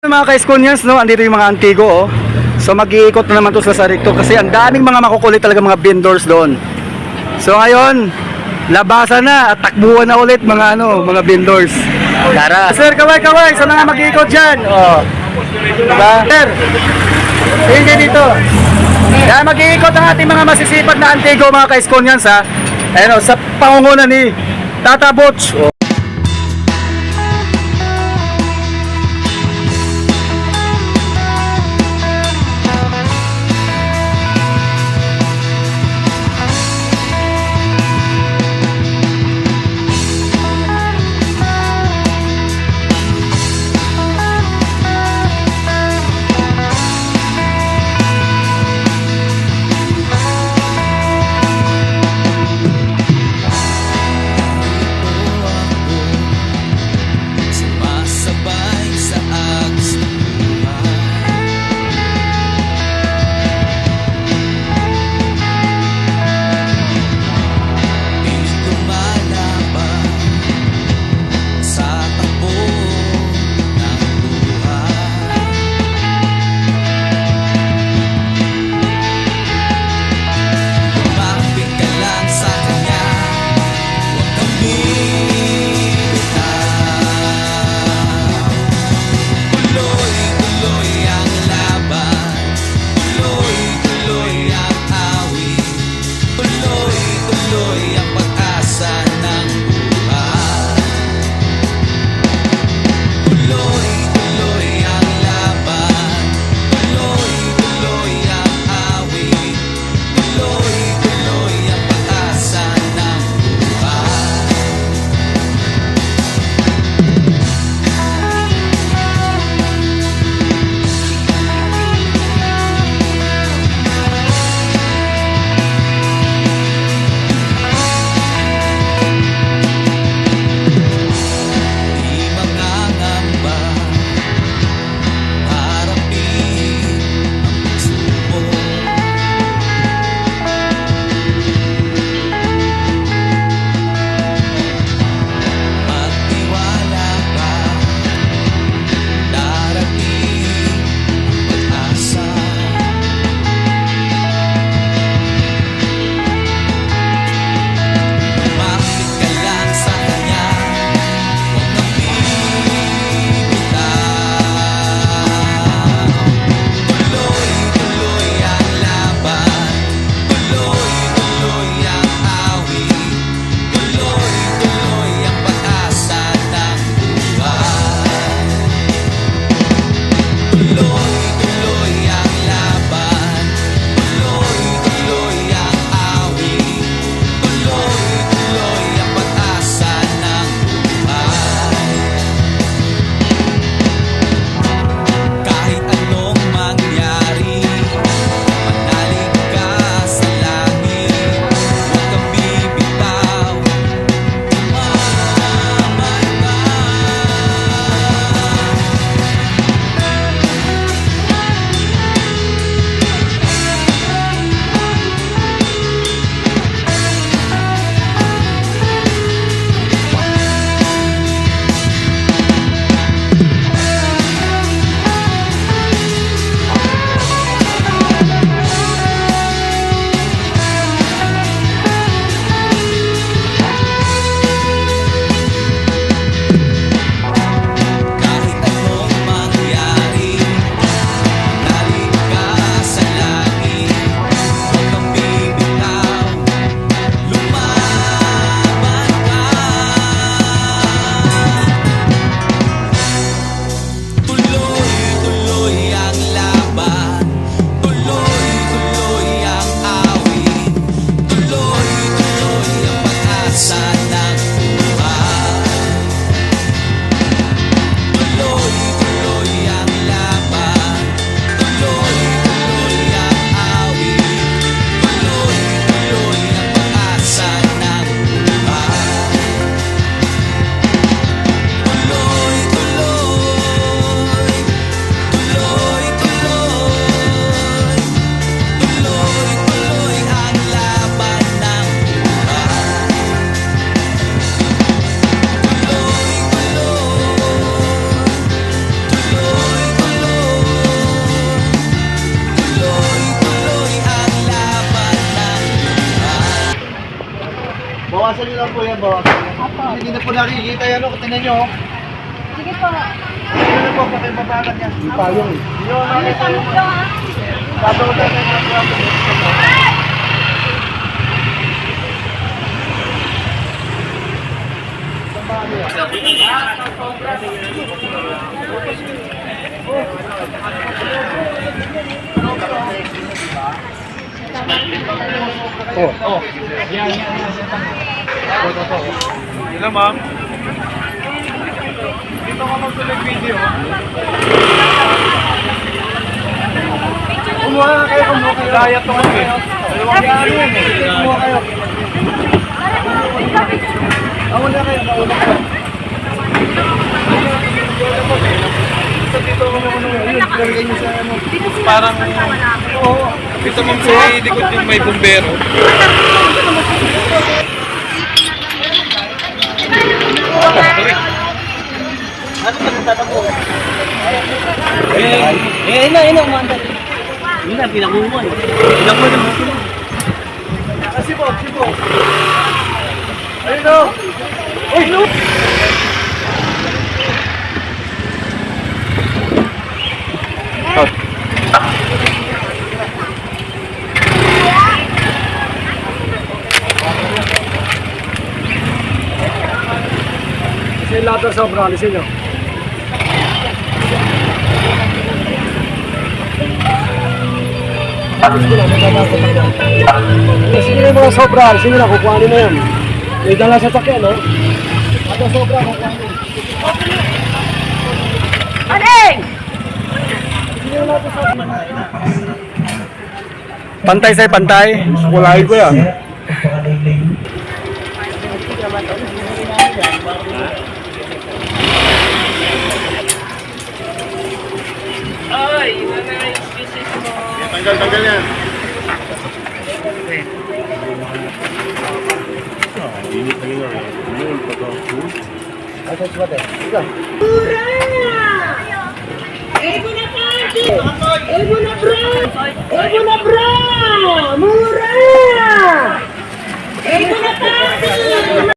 Mga ka-Skonians, no, andito yung mga Antigo, oh. So mag-iikot na naman to sa Saricto kasi ang daming mga makukulit talaga mga vendors doon. So ngayon, labasan na at takbuhan na ulit mga mga vendors. Tara. Sir, kaway sa mga mag-iikot diyan. Oh. Diba? Sir. Sige dito. Kaya mag-iikot ang ating mga masisipag na Antigo mga ka-Skonians, ha. Ayun, sa pangunguna ni Tata Butch. Oh. Bawasan nyo lang po yan, bawasan nyo. Hindi na po nakikita yan, tingnan nyo. Sige po. Ano po, pakipabagat yan. Hindi pa yun. Yun, nakita nyo. Tatawag na yan. Hello, ma'am. Dito ka mag-select video. Kumuha kayo. Diet to kasi. Kumuha kayo. Mauna kayo. Dito ka mag Ilagay nyo sa ano. Parang, dito ma'am sa likod yung may bumbero. Ano ba nagtatapo? Umanda. Yun na, pinakumuan. Pinakumuan yung mutin. Sibog. Ayun o. Uy, no. Kasi lahat ng sobra, alisin nyo. Sige na yung mga sobra, alisin nyo na, kukuhanin na yan. May dala sa sakyan, no? At ang sobra, kukuhanin. Aling! Pantay sa'yo, pantay. Kulahin ko yan. Tanggal yan. Ego na party! Ego na bro! Ego na bro! Mura! Ego na party!